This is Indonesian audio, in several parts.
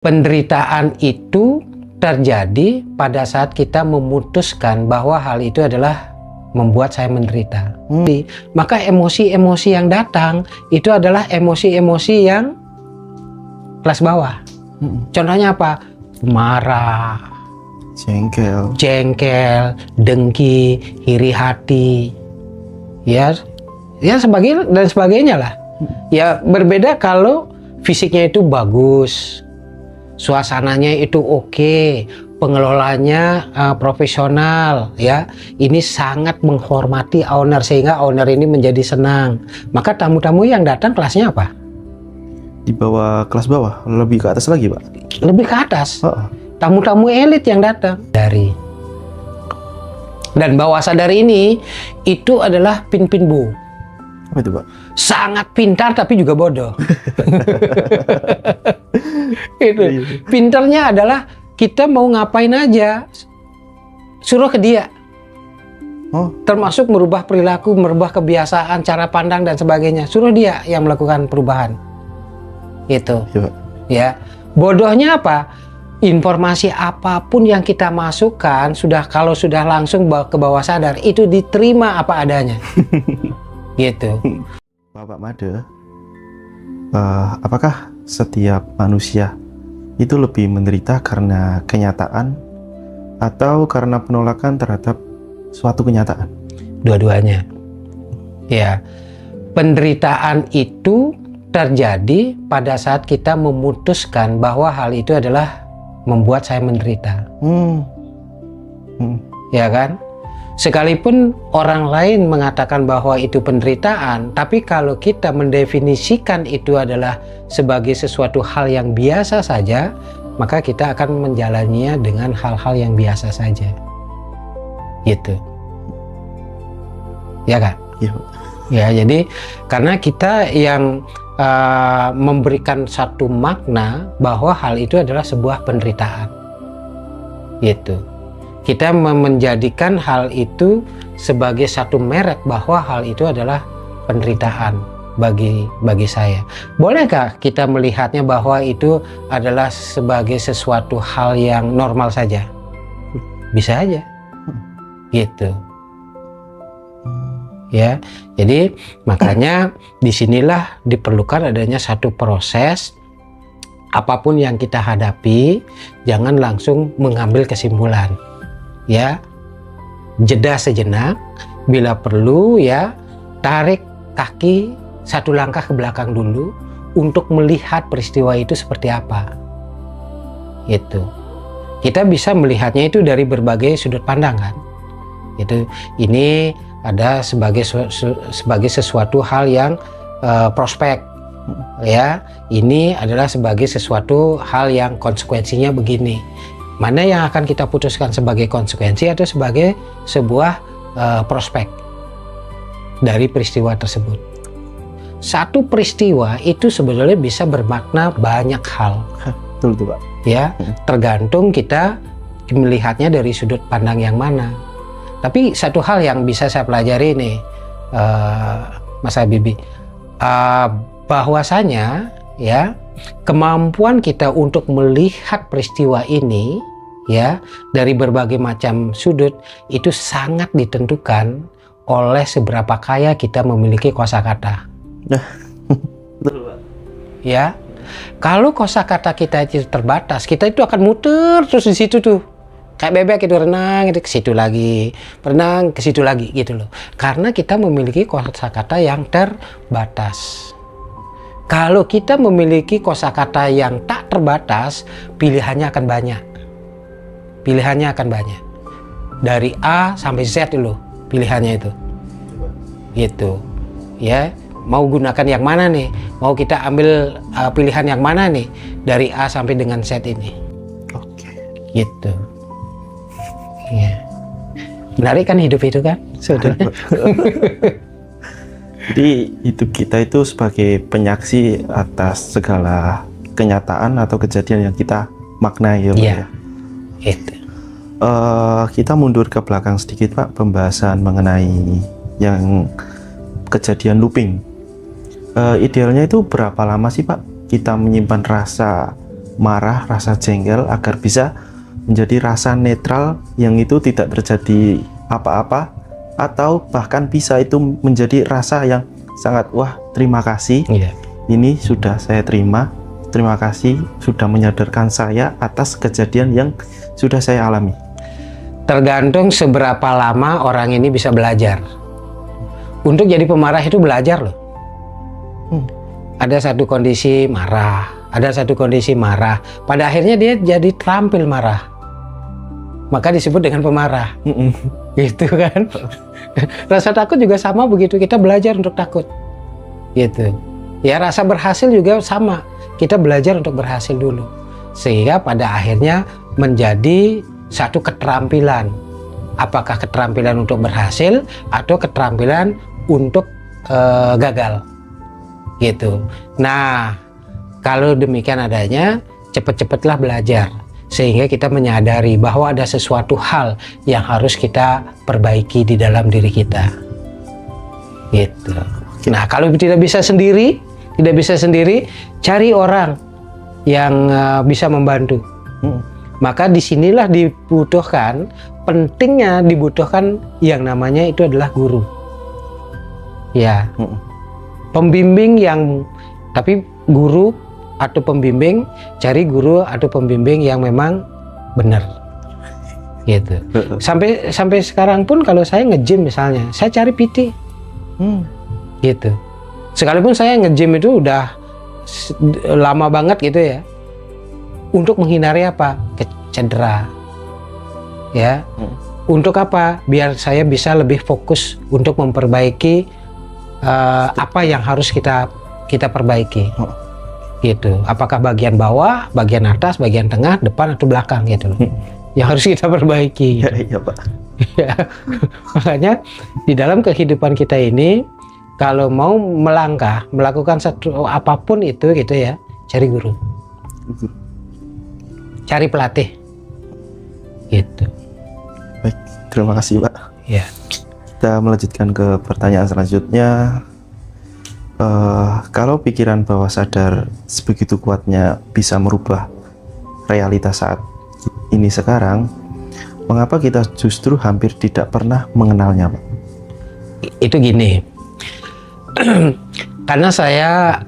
Penderitaan itu terjadi pada saat kita memutuskan bahwa hal itu adalah membuat saya menderita. Maka emosi-emosi yang datang itu adalah emosi-emosi yang kelas bawah. Contohnya apa? Marah, jengkel, dengki, iri hati, ya dan sebagainya lah. Ya berbeda kalau fisiknya itu bagus, suasananya itu oke, pengelolanya profesional, ya. Ini sangat menghormati owner sehingga owner ini menjadi senang. Maka tamu-tamu yang datang kelasnya apa? Di bawah, kelas bawah, lebih ke atas lagi, Pak. Lebih ke atas. Tamu-tamu elit yang datang dan bawah sadar ini itu adalah pin-pin bu. Apa itu, Pak? Sangat pintar tapi juga bodoh. Itu pintarnya adalah kita mau ngapain aja suruh ke dia. Termasuk merubah perilaku, merubah kebiasaan, cara pandang dan sebagainya, suruh dia yang melakukan perubahan. Itu ya. Bodohnya apa? Informasi apapun yang kita masukkan kalau sudah langsung ke bawah sadar itu diterima apa adanya. Gitu. Bapak Made, apakah setiap manusia itu lebih menderita karena kenyataan atau karena penolakan terhadap suatu kenyataan? Dua-duanya. Ya, penderitaan itu terjadi pada saat kita memutuskan bahwa hal itu adalah membuat saya menderita. Ya kan? Sekalipun orang lain mengatakan bahwa itu penderitaan, tapi kalau kita mendefinisikan itu adalah sebagai sesuatu hal yang biasa saja, maka kita akan menjalaninya dengan hal-hal yang biasa saja. Gitu. Ya kan? Iya. Ya, jadi karena kita yang memberikan satu makna bahwa hal itu adalah sebuah penderitaan. Gitu. Kita menjadikan hal itu sebagai satu merek bahwa hal itu adalah penderitaan bagi saya. Bolehkah kita melihatnya bahwa itu adalah sebagai sesuatu hal yang normal saja? Bisa aja. Gitu. Ya, jadi makanya disinilah diperlukan adanya satu proses. Apapun yang kita hadapi, jangan langsung mengambil kesimpulan. Ya, jeda sejenak, bila perlu ya tarik kaki satu langkah ke belakang dulu untuk melihat peristiwa itu seperti apa. Itu kita bisa melihatnya itu dari berbagai sudut pandang kan. Itu ini ada sebagai sesuatu hal yang prospek, ya. Ini adalah sebagai sesuatu hal yang konsekuensinya begini. Mana yang akan kita putuskan sebagai konsekuensi atau sebagai sebuah prospek dari peristiwa tersebut. Satu peristiwa itu sebenarnya bisa bermakna banyak hal. Betul tuh, Pak. Ya, tergantung kita melihatnya dari sudut pandang yang mana. Tapi satu hal yang bisa saya pelajari nih, Mas Habibie, bahwasanya ya kemampuan kita untuk melihat peristiwa ini ya dari berbagai macam sudut itu sangat ditentukan oleh seberapa kaya kita memiliki kosakata. Betul, Pak. Ya, kalau kosakata kita itu terbatas, kita itu akan muter terus di situ tuh. Kayak bebek itu renang itu ke situ lagi, renang ke situ lagi gitu loh. Karena kita memiliki kosakata yang terbatas. Kalau kita memiliki kosakata yang tak terbatas, pilihannya akan banyak. Pilihannya akan banyak. Dari A sampai Z dulu pilihannya itu. Gitu. Ya, mau gunakan yang mana nih? Mau kita ambil pilihan yang mana nih? Dari A sampai dengan Z ini. Oke. Gitu. Ya. Menarik kan hidup itu kan? Sebetulnya. Jadi hidup kita itu sebagai penyaksi atas segala kenyataan atau kejadian yang kita maknai ya, Pak. Iya. Itu. Kita mundur ke belakang sedikit, Pak, pembahasan mengenai yang kejadian looping. Idealnya itu berapa lama sih, Pak, kita menyimpan rasa marah, rasa jengkel agar bisa menjadi rasa netral yang itu tidak terjadi apa-apa, atau bahkan bisa itu menjadi rasa yang sangat wah terima kasih, ini sudah saya terima, terima kasih sudah menyadarkan saya atas kejadian yang sudah saya alami. Tergantung seberapa lama orang ini bisa belajar. Untuk jadi pemarah itu belajar loh. Ada satu kondisi marah, ada satu kondisi marah, pada akhirnya dia jadi terampil marah, maka disebut dengan pemarah. Gitu kan. Rasa takut juga sama begitu, kita belajar untuk takut gitu ya. Rasa berhasil juga sama, kita belajar untuk berhasil dulu, sehingga pada akhirnya menjadi satu keterampilan. Apakah keterampilan untuk berhasil atau keterampilan untuk gagal gitu. Nah, kalau demikian adanya, cepet-cepetlah belajar sehingga kita menyadari bahwa ada sesuatu hal yang harus kita perbaiki di dalam diri kita gitu. Nah, kalau tidak bisa sendiri, cari orang yang bisa membantu. Maka disinilah dibutuhkan yang namanya itu adalah guru ya. Pembimbing tapi guru atau pembimbing, cari guru atau pembimbing yang memang benar gitu. Sampai sekarang pun kalau saya nge-gym misalnya, saya cari PT gitu. Sekalipun saya nge-gym itu udah lama banget gitu ya, untuk menghindari apa? Cedera ya. Untuk apa? Biar saya bisa lebih fokus untuk memperbaiki apa yang harus kita perbaiki gitu. Apakah bagian bawah, bagian atas, bagian tengah, depan atau belakang gitu yang harus kita perbaiki gitu. Iya Pak. Ya. Makanya di dalam kehidupan kita ini, kalau mau melangkah, melakukan apapun itu gitu ya, cari guru, cari pelatih gitu. Baik, terima kasih Pak. Ya. Kita melanjutkan ke pertanyaan selanjutnya. Kalau pikiran bawah sadar sebegitu kuatnya bisa merubah realitas saat ini sekarang, mengapa kita justru hampir tidak pernah mengenalnya, Pak? Itu gini, karena saya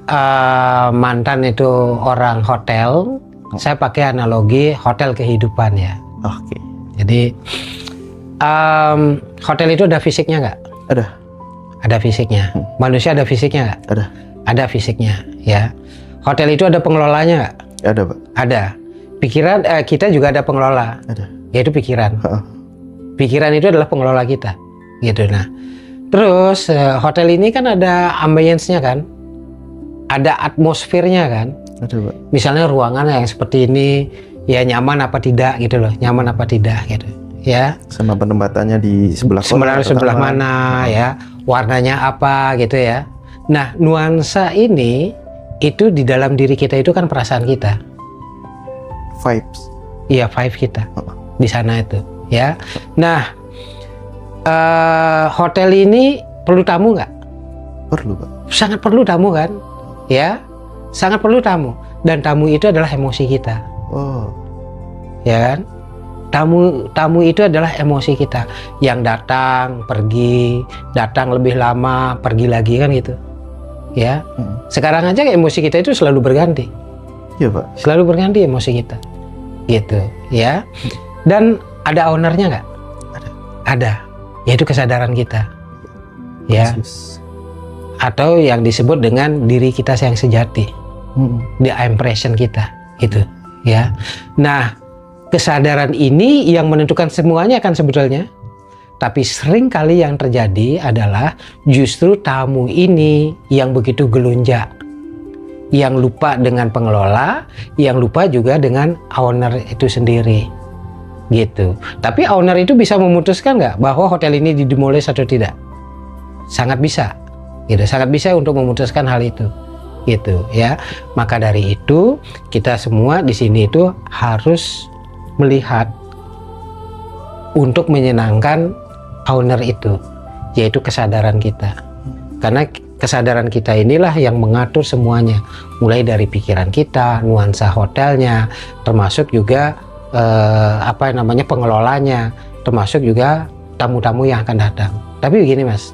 mantan itu orang hotel, saya pakai analogi hotel kehidupan ya. Oke. Jadi hotel itu ada fisiknya nggak? Ada fisiknya. Manusia ada fisiknya nggak? Ada fisiknya ya. Hotel itu ada pengelolanya nggak? Ada Pak. Ada. Pikiran kita juga ada pengelola. Ada. Yaitu pikiran. Pikiran itu adalah pengelola kita gitu. Nah, terus hotel ini kan ada ambience-nya kan, ada atmosfernya kan. Ada Pak. Misalnya ruangan yang seperti ini, ya nyaman apa tidak gitu loh, nyaman apa tidak gitu ya. Sama penempatannya di sebelah mana ya, warnanya apa gitu ya. Nah, nuansa ini itu di dalam diri kita itu kan perasaan kita, vibes. Iya, vibe kita di sana itu ya. Nah, hotel ini perlu tamu nggak? Perlu Pak. Sangat perlu tamu kan ya, sangat perlu tamu. Dan tamu itu adalah emosi kita. Ya kan? Tamu itu adalah emosi kita yang datang, pergi, datang lebih lama, pergi lagi kan gitu. Ya. Sekarang aja emosi kita itu selalu berganti. Iya Pak. Selalu berganti emosi kita. Gitu, ya. Dan ada ownernya nggak? Ada. Yaitu kesadaran kita. Ya. Atau yang disebut dengan diri kita yang sejati. The impression kita, gitu. Ya. Nah, kesadaran ini yang menentukan semuanya kan sebetulnya. Tapi sering kali yang terjadi adalah justru tamu ini yang begitu gelunjak, yang lupa dengan pengelola, yang lupa juga dengan owner itu sendiri, gitu. Tapi owner itu bisa memutuskan nggak bahwa hotel ini didemolish atau tidak? Sangat bisa, gitu. Sangat bisa untuk memutuskan hal itu, gitu ya. Maka dari itu kita semua di sini itu harus melihat untuk menyenangkan owner itu, yaitu kesadaran kita. Karena kesadaran kita inilah yang mengatur semuanya, mulai dari pikiran kita, nuansa hotelnya, termasuk juga pengelolanya, termasuk juga tamu-tamu yang akan datang. Tapi begini Mas,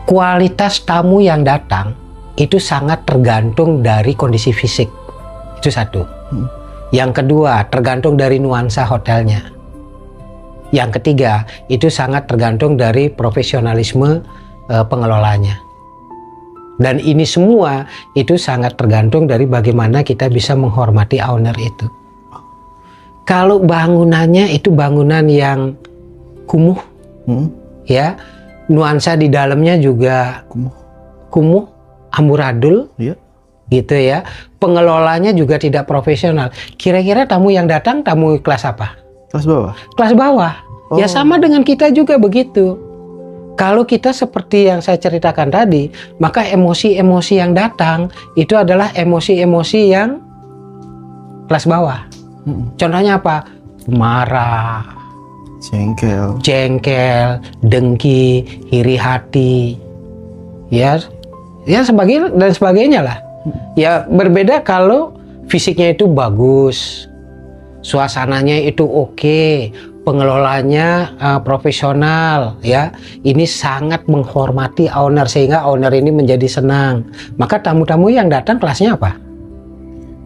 kualitas tamu yang datang itu sangat tergantung dari kondisi fisik, itu satu. Yang kedua, tergantung dari nuansa hotelnya. Yang ketiga, itu sangat tergantung dari profesionalisme pengelolanya. Dan ini semua itu sangat tergantung dari bagaimana kita bisa menghormati owner itu. Kalau bangunannya itu bangunan yang kumuh, ya, nuansa di dalamnya juga kumuh, amburadul, gitu ya. Pengelolanya juga tidak profesional. Kira-kira tamu yang datang tamu kelas apa? Kelas bawah? Kelas bawah. Ya sama dengan kita juga begitu. Kalau kita seperti yang saya ceritakan tadi, maka emosi-emosi yang datang itu adalah emosi-emosi yang kelas bawah. Contohnya apa? Marah, jengkel, dengki, iri hati, ya dan sebagainya lah. Ya berbeda kalau fisiknya itu bagus, suasananya itu oke, pengelolanya profesional, ya. Ini sangat menghormati owner sehingga owner ini menjadi senang. Maka tamu-tamu yang datang kelasnya apa?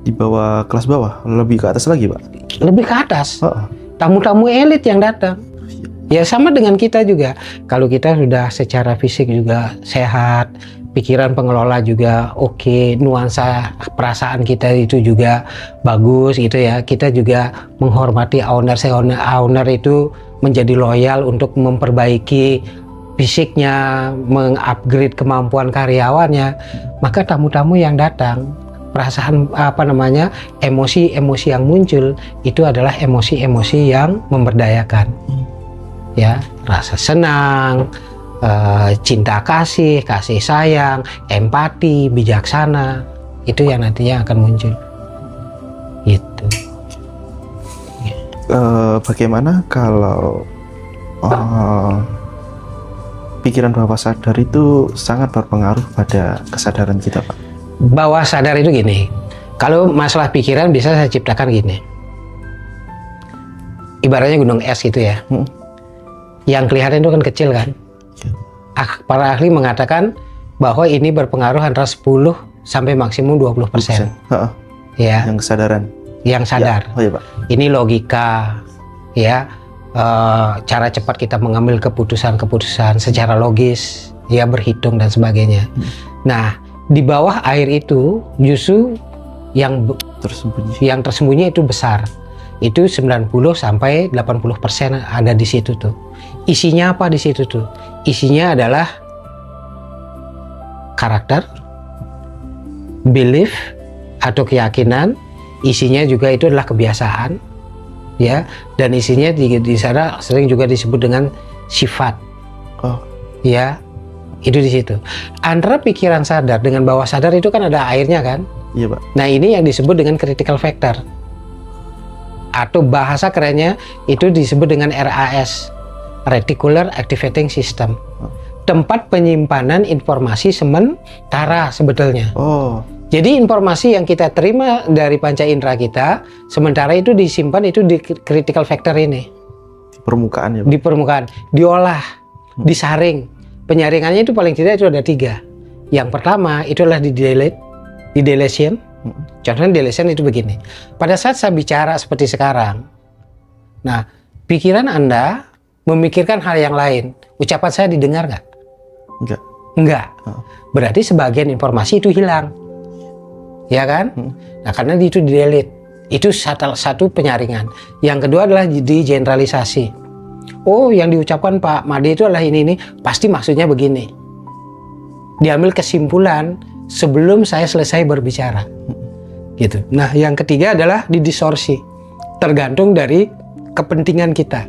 Di bawah, kelas bawah, lebih ke atas lagi Pak? Lebih ke atas. Tamu-tamu elit yang datang. Ya sama dengan kita juga. Kalau kita sudah secara fisik juga sehat, pikiran pengelola juga oke, nuansa perasaan kita itu juga bagus gitu ya. Kita juga menghormati owner itu menjadi loyal untuk memperbaiki fisiknya, mengupgrade kemampuan karyawannya. Maka tamu-tamu yang datang, perasaan emosi-emosi yang muncul itu adalah emosi-emosi yang memberdayakan. Ya, rasa senang, cinta kasih sayang, empati, bijaksana, itu yang nantinya akan muncul. Gitu. Bagaimana kalau pikiran bawah sadar itu sangat berpengaruh pada kesadaran kita Pak? Bawah sadar itu gini, kalau masalah pikiran bisa saya ciptakan gini, ibaratnya gunung es gitu ya. Yang kelihatan itu kan kecil kan. Para ahli mengatakan bahwa ini berpengaruh antara 10 sampai maksimum 20%. Ya. Yang kesadaran. Yang sadar. Ya. Oh, iya, Pak. Ini logika, ya. Cara cepat kita mengambil keputusan secara logis, ya, berhitung dan sebagainya. Nah, di bawah air itu justru yang tersembunyi itu besar. Itu 90 sampai 80% ada di situ tuh. Isinya apa di situ tuh? Isinya adalah karakter, belief atau keyakinan. Isinya juga itu adalah kebiasaan, ya. Dan isinya di sana sering juga disebut dengan sifat. Ya. Itu di situ. Antara pikiran sadar dengan bawah sadar itu kan ada airnya kan? Iya Pak. Nah ini yang disebut dengan critical factor. Atau bahasa kerennya itu disebut dengan RAS, Reticular Activating System. Tempat penyimpanan informasi sementara sebetulnya. Jadi informasi yang kita terima dari panca indera kita sementara itu disimpan itu di critical factor ini. Di permukaan ya Pak? Di permukaan. Diolah, disaring. Penyaringannya itu paling tidak itu ada 3. Yang pertama itu adalah di deletion. Contohnya deletion itu begini. Pada saat saya bicara seperti sekarang, nah pikiran Anda memikirkan hal yang lain. Ucapan saya didengar nggak? Enggak. Berarti sebagian informasi itu hilang, ya kan? Nah karena itu di delete. Itu satu penyaringan. Yang kedua adalah di generalisasi. Oh, yang diucapkan Pak Made itu adalah ini pasti maksudnya begini. Diambil kesimpulan sebelum saya selesai berbicara. Gitu. Nah, yang ketiga adalah didistorsi. Tergantung dari kepentingan kita.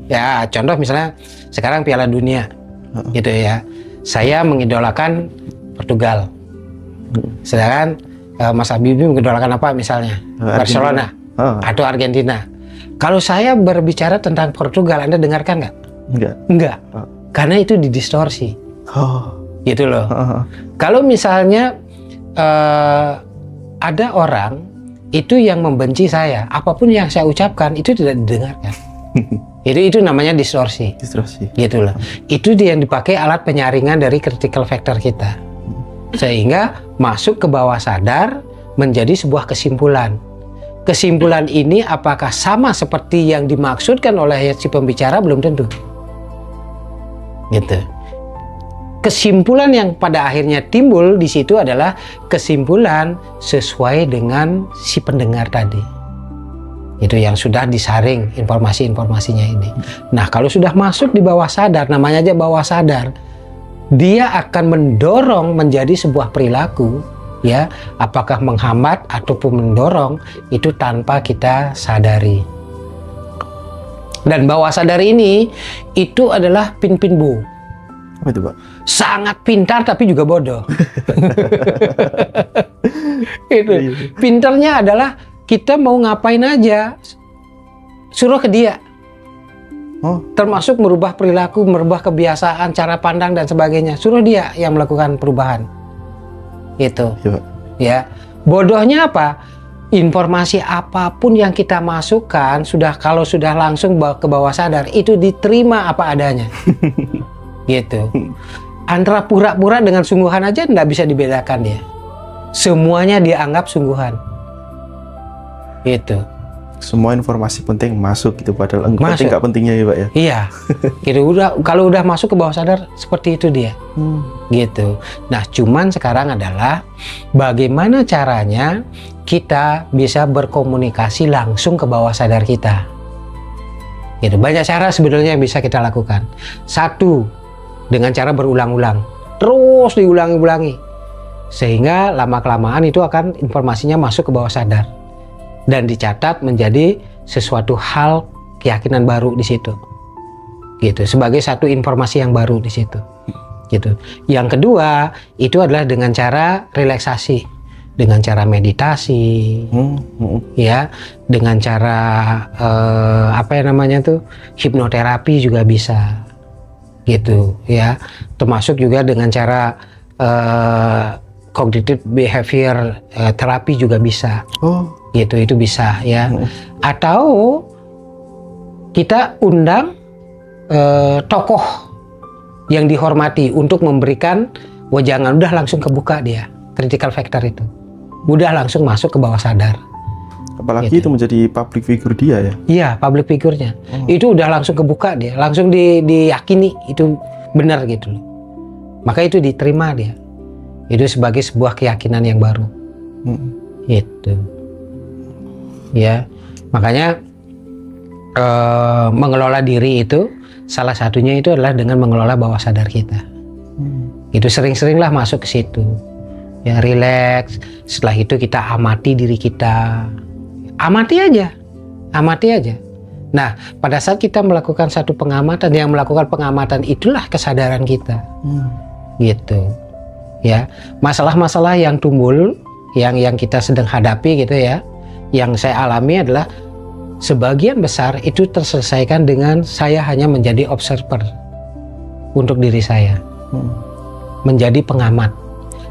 Ya, contoh misalnya sekarang Piala Dunia. Gitu ya. Saya mengidolakan Portugal. Sedangkan Mas Habibie mengidolakan apa misalnya? Barcelona atau Argentina. Kalau saya berbicara tentang Portugal, Anda dengarkan nggak? Enggak. karena itu didistorsi. Oh. Gitu loh. Kalau misalnya ada orang itu yang membenci saya, apapun yang saya ucapkan itu tidak didengarkan. Itu namanya distorsi. Distorsi. Gitu loh. Itu dia yang dipakai alat penyaringan dari critical factor kita. Sehingga masuk ke bawah sadar menjadi sebuah kesimpulan. Kesimpulan ini apakah sama seperti yang dimaksudkan oleh si pembicara, belum tentu. Gitu. Kesimpulan yang pada akhirnya timbul di situ adalah kesimpulan sesuai dengan si pendengar tadi. Itu yang sudah disaring informasi-informasinya ini. Nah, kalau sudah masuk di bawah sadar, namanya aja bawah sadar, dia akan mendorong menjadi sebuah perilaku, ya, apakah menghambat ataupun mendorong itu tanpa kita sadari. Dan bawah sadar ini itu adalah pin-pin bu. Apa itu, Pak? Sangat pintar tapi juga bodoh. Itu. Pintarnya adalah kita mau ngapain aja suruh ke dia. Oh. Termasuk merubah perilaku, merubah kebiasaan, cara pandang dan sebagainya. Suruh dia yang melakukan perubahan. Itu. Iya, Pak. Ya. Bodohnya apa? Informasi apapun yang kita masukkan kalau sudah langsung ke bawah sadar itu diterima apa adanya. Gitu. Antara pura-pura dengan sungguhan aja nggak bisa dibedakan dia. Semuanya dianggap sungguhan. Gitu. Semua informasi penting masuk gitu, padahal penting nggak pentingnya ya, Pak ya. Iya. Gitu. Kalau udah masuk ke bawah sadar seperti itu dia. Gitu. Nah, cuman sekarang adalah bagaimana caranya kita bisa berkomunikasi langsung ke bawah sadar kita. Gitu. Banyak cara sebenarnya yang bisa kita lakukan. Satu, dengan cara berulang-ulang, terus diulangi-ulangi, sehingga lama-kelamaan itu akan informasinya masuk ke bawah sadar dan dicatat menjadi sesuatu hal keyakinan baru di situ, gitu, sebagai satu informasi yang baru di situ, gitu. Yang kedua itu adalah dengan cara relaksasi, dengan cara meditasi, ya, dengan cara hipnoterapi juga bisa. Gitu, ya, termasuk juga dengan cara cognitive behavior terapi juga bisa. Gitu, itu bisa, ya. Atau kita undang tokoh yang dihormati untuk memberikan jangan udah langsung kebuka dia critical factor itu, udah langsung masuk ke bawah sadar. Apalagi gitu. itu menjadi public figure dia ya. Iya, public figure-nya. Itu udah langsung kebuka dia, langsung diyakini itu benar gitu loh. Maka itu diterima dia. Itu sebagai sebuah keyakinan yang baru. Itu. Ya. Makanya mengelola diri itu salah satunya itu adalah dengan mengelola bawah sadar kita. Itu sering-seringlah masuk ke situ. Ya, relax. Setelah itu kita amati diri kita. Amati aja. Nah, pada saat kita melakukan satu pengamatan, yang melakukan pengamatan itulah kesadaran kita. Gitu. Ya, masalah-masalah yang timbul, yang kita sedang hadapi gitu ya, yang saya alami adalah sebagian besar itu terselesaikan dengan saya hanya menjadi observer untuk diri saya. Menjadi pengamat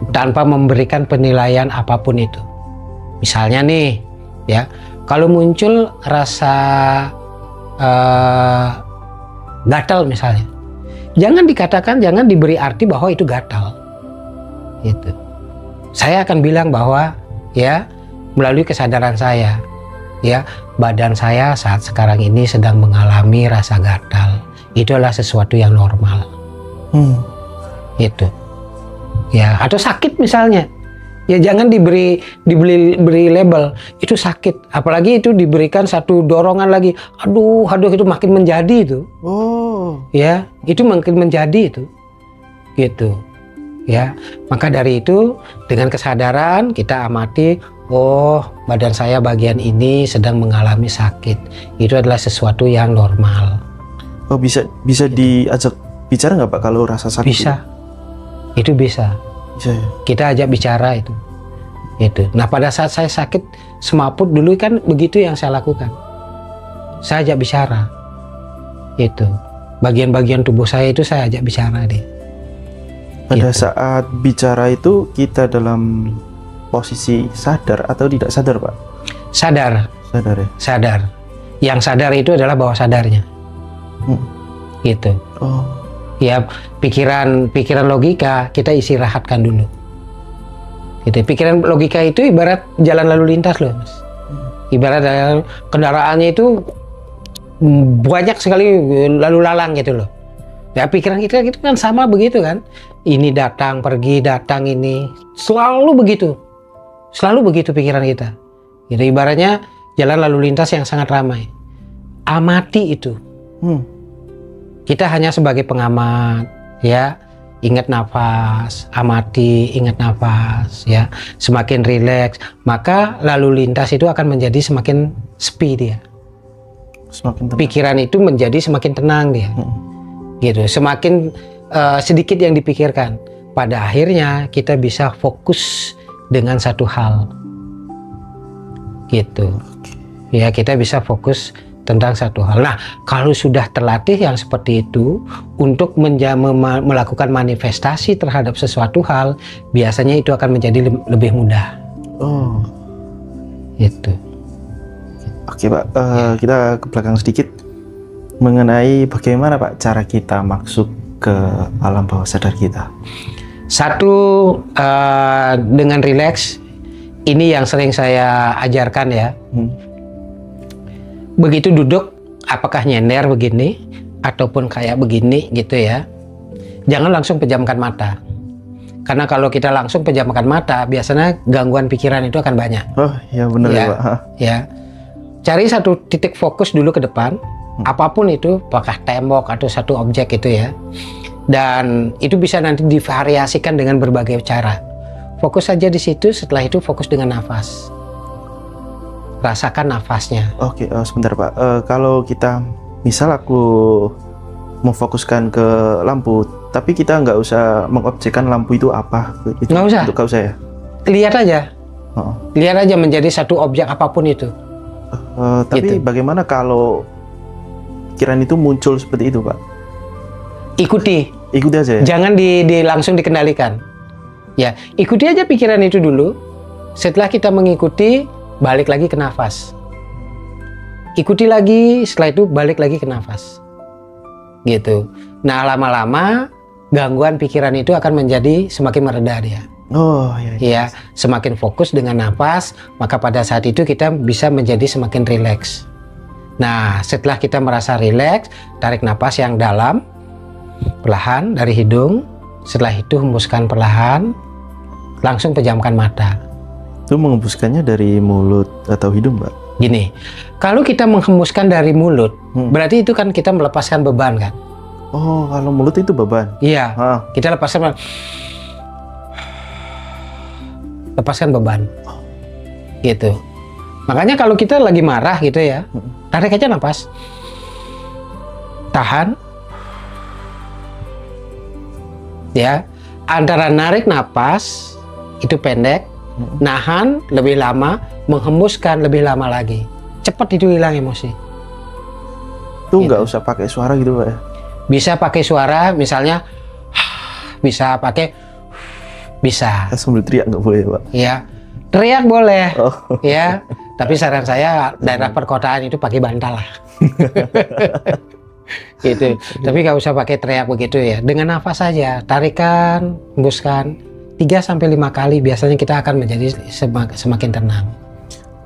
tanpa memberikan penilaian apapun itu. Misalnya nih, ya, kalau muncul rasa gatal misalnya, jangan diberi arti bahwa itu gatal. Gitu. Saya akan bilang bahwa ya, melalui kesadaran saya, ya, badan saya saat sekarang ini sedang mengalami rasa gatal. Itu adalah sesuatu yang normal. Itu. Ya, atau sakit misalnya. Ya, jangan diberi label itu sakit, apalagi itu diberikan satu dorongan lagi, aduh itu makin menjadi itu. Ya, itu makin menjadi itu. Gitu. Ya, maka dari itu dengan kesadaran kita amati, badan saya bagian ini sedang mengalami sakit. Itu adalah sesuatu yang normal. Bisa diajak bicara nggak, Pak, kalau rasa sakit? Bisa. Itu bisa. Bisa ya? Kita ajak bicara itu. Nah, pada saat saya sakit semaput dulu kan begitu yang saya lakukan. Saya ajak bicara. Itu. bagian-bagian tubuh saya itu saya ajak bicara dia. Pada Gitu. saat bicara itu kita dalam posisi sadar atau tidak sadar, Pak? Sadar, Sadar ya. sadar. Yang sadar itu adalah bawah sadarnya. Gitu. Oh, Ya, pikiran logika kita istirahatkan dulu. Gitu. Pikiran logika itu ibarat jalan lalu lintas loh, Mas. Ibarat kendaraannya itu banyak sekali lalu lalang gitu loh. Ya, pikiran kita itu kan sama begitu kan. Ini datang, pergi, datang ini. Selalu begitu. Selalu begitu pikiran kita. Gitu, ibaratnya jalan lalu lintas yang sangat ramai. Amati itu. Kita hanya sebagai pengamat, ya. Ingat nafas, amati, ingat nafas, ya. Semakin rileks, maka lalu lintas itu akan menjadi semakin sepi dia. semakin tenang. Pikiran itu menjadi semakin tenang dia. Gitu. Semakin sedikit yang dipikirkan. Pada akhirnya kita bisa fokus dengan satu hal. Gitu. Ya, kita bisa fokus tentang satu hal. Nah, kalau sudah terlatih yang seperti itu untuk melakukan manifestasi terhadap sesuatu hal, biasanya itu akan menjadi lebih mudah. Oh, Gitu. oke Pak. Kita ke belakang sedikit mengenai bagaimana Pak cara kita masuk ke alam bawah sadar kita. Satu, dengan rileks. Ini yang sering saya ajarkan ya. Begitu duduk, apakah nyender begini ataupun kayak begini gitu ya, jangan langsung pejamkan mata, karena kalau kita langsung pejamkan mata biasanya gangguan pikiran itu akan banyak. Oh ya benar ya, Pak. Ya, cari satu titik fokus dulu ke depan, apapun itu, apakah tembok atau satu objek itu ya, dan itu bisa nanti divariasikan dengan berbagai cara. Fokus saja di situ, setelah itu fokus dengan nafas. Rasakan nafasnya. Oke, sebentar Pak. Kalau kita misal aku memfokuskan ke lampu, tapi kita nggak usah mengobjekkan lampu itu apa. Itu Nggak usah. Untuk kau saya. Lihat aja. Oh. Lihat aja menjadi satu objek apapun itu. Tapi Gitu. bagaimana kalau pikiran itu muncul seperti itu Pak? Ikuti. Ikuti aja ya. Jangan langsung dikendalikan. Ya, ikuti aja pikiran itu dulu. Setelah kita mengikuti, balik lagi ke nafas. Ikuti lagi, setelah itu balik lagi ke nafas. Gitu. Nah, lama-lama gangguan pikiran itu akan menjadi semakin mereda dia. Oh ya. Ya, semakin fokus dengan nafas, maka pada saat itu kita bisa menjadi semakin rileks. Nah, setelah kita merasa rileks, tarik nafas yang dalam, perlahan dari hidung. Setelah itu hembuskan perlahan, langsung pejamkan mata. Itu menghembuskannya dari mulut atau hidung, Pak? Gini, kalau kita menghembuskan dari mulut, berarti itu kan kita melepaskan beban kan? Oh, kalau mulut itu beban. Iya, kita lepaskan beban. Gitu. Makanya kalau kita lagi marah gitu ya, tarik aja nafas. Tahan. Ya, antara narik nafas itu pendek, nahan lebih lama, menghembuskan lebih lama lagi. Cepat itu hilang emosi. Itu nggak usah pakai suara gitu, Pak ya? Bisa pakai suara, misalnya bisa pakai, bisa. Sambil teriak nggak boleh, Pak? Ya, teriak boleh. Oh. Ya, tapi saran saya daerah perkotaan itu pakai bantal lah. Gitu. Tapi nggak usah pakai teriak begitu ya. Dengan nafas saja, tarikan, hembuskan 3-5 kali, biasanya kita akan menjadi semakin tenang.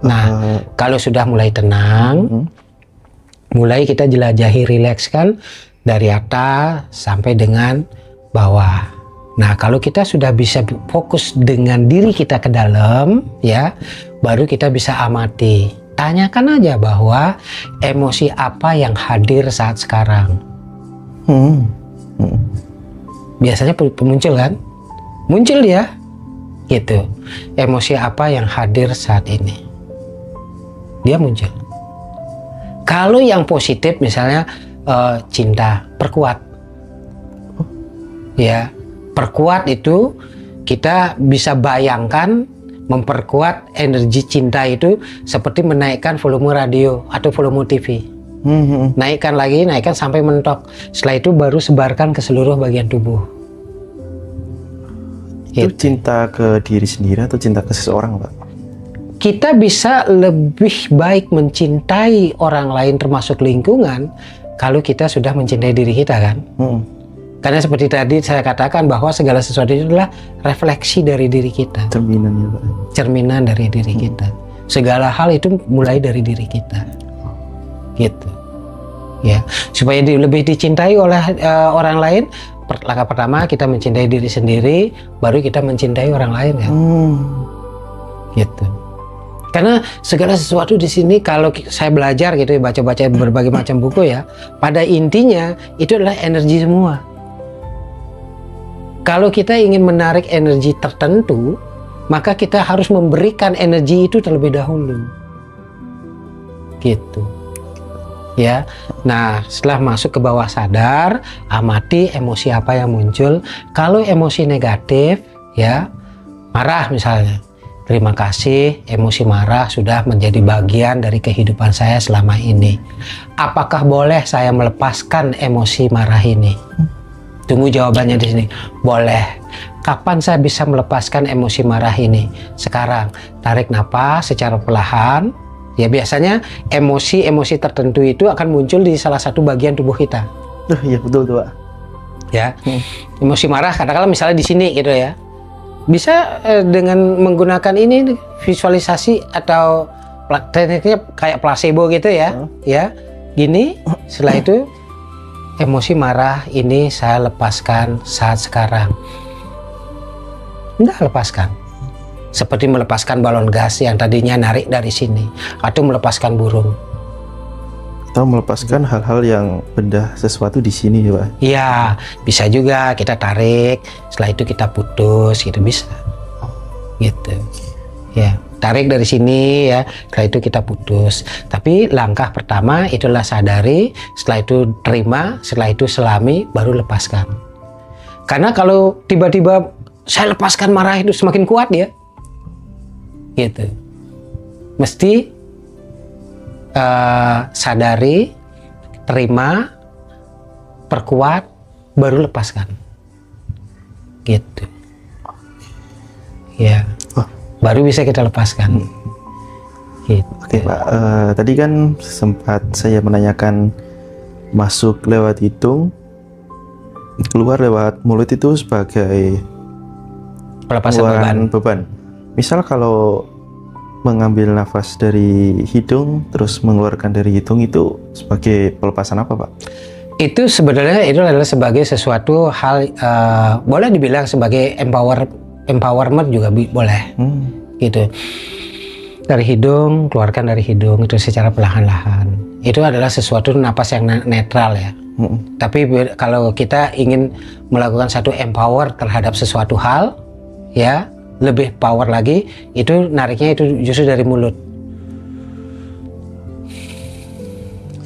Nah, kalau sudah mulai tenang, mulai kita jelajahi, rilekskan dari atas sampai dengan bawah. Nah, kalau kita sudah bisa fokus dengan diri kita ke dalam, ya, baru kita bisa amati. Tanyakan aja bahwa emosi apa yang hadir saat sekarang. Biasanya muncul kan? Muncul dia, gitu. Emosi apa yang hadir saat ini? Dia muncul. Kalau yang positif, misalnya cinta, perkuat. Ya, perkuat itu kita bisa bayangkan. Memperkuat energi cinta itu seperti menaikkan volume radio atau volume TV. naikkan lagi, naikkan sampai mentok. Setelah itu baru sebarkan ke seluruh bagian tubuh. Itu cinta ke diri sendiri atau cinta ke seseorang, Pak? Kita bisa lebih baik mencintai orang lain termasuk lingkungan kalau kita sudah mencintai diri kita, kan? Karena seperti tadi saya katakan bahwa segala sesuatu itu adalah refleksi dari diri kita. Cerminan ya, Pak. Cerminan dari diri kita. Segala hal itu mulai dari diri kita. Gitu. Ya, supaya lebih dicintai oleh orang lain, langkah pertama kita mencintai diri sendiri, baru kita mencintai orang lain, kan? Gitu. Karena segala sesuatu di sini kalau saya belajar gitu ya, baca-baca berbagai macam buku ya, pada intinya itu adalah energi semua. Kalau kita ingin menarik energi tertentu, maka kita harus memberikan energi itu terlebih dahulu. Gitu. Ya. Nah, setelah masuk ke bawah sadar, amati emosi apa yang muncul. Kalau emosi negatif, ya, marah misalnya. Terima kasih, emosi marah sudah menjadi bagian dari kehidupan saya selama ini. Apakah boleh saya melepaskan emosi marah ini? Tunggu jawabannya di sini. Boleh. Kapan saya bisa melepaskan emosi marah ini? Sekarang. Tarik napas secara perlahan. Ya, biasanya emosi-emosi tertentu itu akan muncul di salah satu bagian tubuh kita. Iya betul tuh, Pak. Ya, emosi marah katakanlah misalnya di sini gitu ya. Bisa dengan menggunakan ini visualisasi atau tekniknya kayak placebo gitu ya, ya gini. Setelah itu emosi marah ini saya lepaskan saat sekarang. Udah lepaskan. Seperti melepaskan balon gas yang tadinya narik dari sini, atau melepaskan burung. Atau melepaskan hal-hal yang benda sesuatu di sini ya, Pak? Iya, bisa juga kita tarik, setelah itu kita putus, gitu bisa. Gitu. Ya, tarik dari sini ya, setelah itu kita putus. Tapi langkah pertama itulah sadari, setelah itu terima, setelah itu selami, baru lepaskan. Karena kalau tiba-tiba saya lepaskan marah itu semakin kuat ya. Gitu. Mesti sadari, terima, perkuat, baru lepaskan. Gitu. Ya. Baru bisa kita lepaskan. Gitu. Oke, Pak. Tadi kan sempat saya menanyakan masuk lewat hidung, keluar lewat mulut itu sebagai pelepasan beban. Misal kalau mengambil nafas dari hidung terus mengeluarkan dari hidung itu sebagai pelepasan apa, Pak? Itu sebenarnya itu adalah sebagai sesuatu hal boleh dibilang sebagai empowerment juga boleh. Gitu. Dari hidung, keluarkan dari hidung itu secara perlahan-lahan. Itu adalah sesuatu napas yang netral ya. Tapi kalau kita ingin melakukan satu empower terhadap sesuatu hal, ya lebih power lagi, itu nariknya itu justru dari mulut.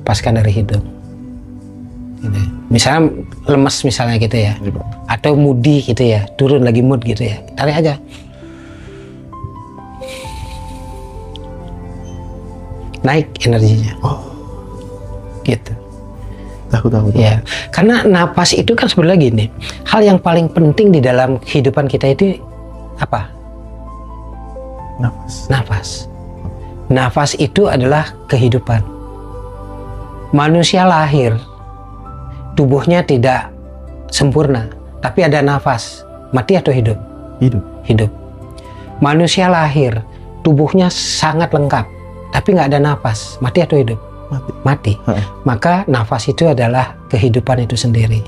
Lepaskan dari hidung. Gitu. Misalnya lemes misalnya gitu ya, atau moody gitu ya, turun lagi mood gitu ya, tarik aja. Naik energinya. Gitu. Tahu. Ya, karena napas itu kan sebenarnya gini, hal yang paling penting di dalam kehidupan kita itu apa? Nafas. Nafas itu adalah kehidupan. Manusia lahir, tubuhnya tidak sempurna, tapi ada nafas. Mati atau hidup? Hidup. Manusia lahir, tubuhnya sangat lengkap, tapi nggak ada nafas. Mati atau hidup? Mati. Maka nafas itu adalah kehidupan itu sendiri.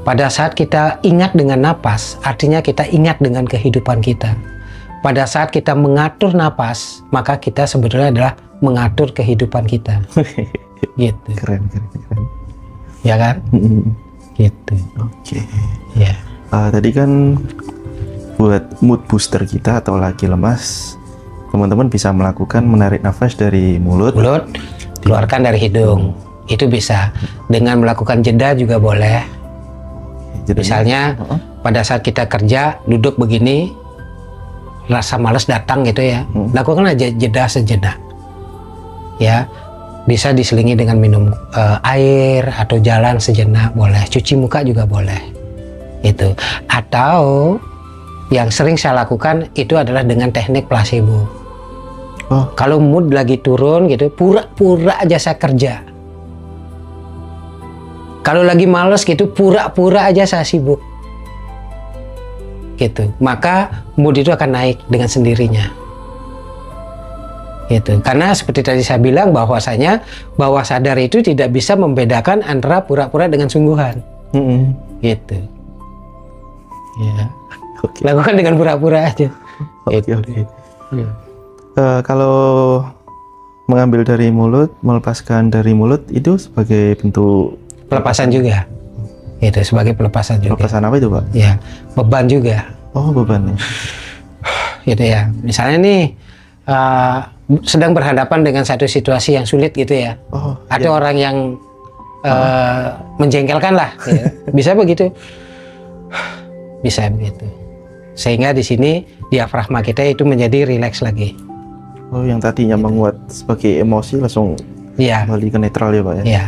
Pada saat kita ingat dengan napas, artinya kita ingat dengan kehidupan kita. Pada saat kita mengatur napas, maka kita sebetulnya adalah mengatur kehidupan kita. Gitu. Keren. Ya kan? Gitu. Oke. Ya. Tadi kan buat mood booster kita atau lagi lemas, teman-teman bisa melakukan menarik nafas dari mulut, keluarkan dari hidung. Itu bisa. Dengan melakukan jeda juga boleh. Misalnya pada saat kita kerja duduk begini, rasa malas datang gitu ya, lakukan aja jeda sejenak ya, Bisa diselingi dengan minum air atau jalan sejenak boleh, cuci muka juga boleh. Itu. Atau yang sering saya lakukan itu adalah dengan teknik placebo. Oh, Kalau mood lagi turun gitu, pura-pura aja saya kerja. Kalau lagi males gitu, pura-pura aja saya sibuk. Gitu. Maka mood itu akan naik dengan sendirinya. Gitu. Karena seperti tadi saya bilang bahwasanya bawah sadar itu tidak bisa membedakan antara pura-pura dengan sungguhan. Gitu. Ya. Oke. Lakukan dengan pura-pura aja. Oke, Gitu. oke. Ya. Kalau mengambil dari mulut, melepaskan dari mulut itu sebagai bentuk Pelepasan juga. Itu sebagai pelepasan juga. pelepasan apa itu, Pak? Ya, beban juga. Oh, beban ya. Gitu ya. Misalnya nih sedang berhadapan dengan satu situasi yang sulit gitu ya. Oh, Atau orang yang menjengkelkan lah. Ya. Bisa begitu. Bisa begitu. Sehingga di sini diafragma kita itu menjadi rileks lagi. Oh, yang tadinya menguat sebagai emosi langsung Iya. kembali ke netral ya, Pak ya. Ya.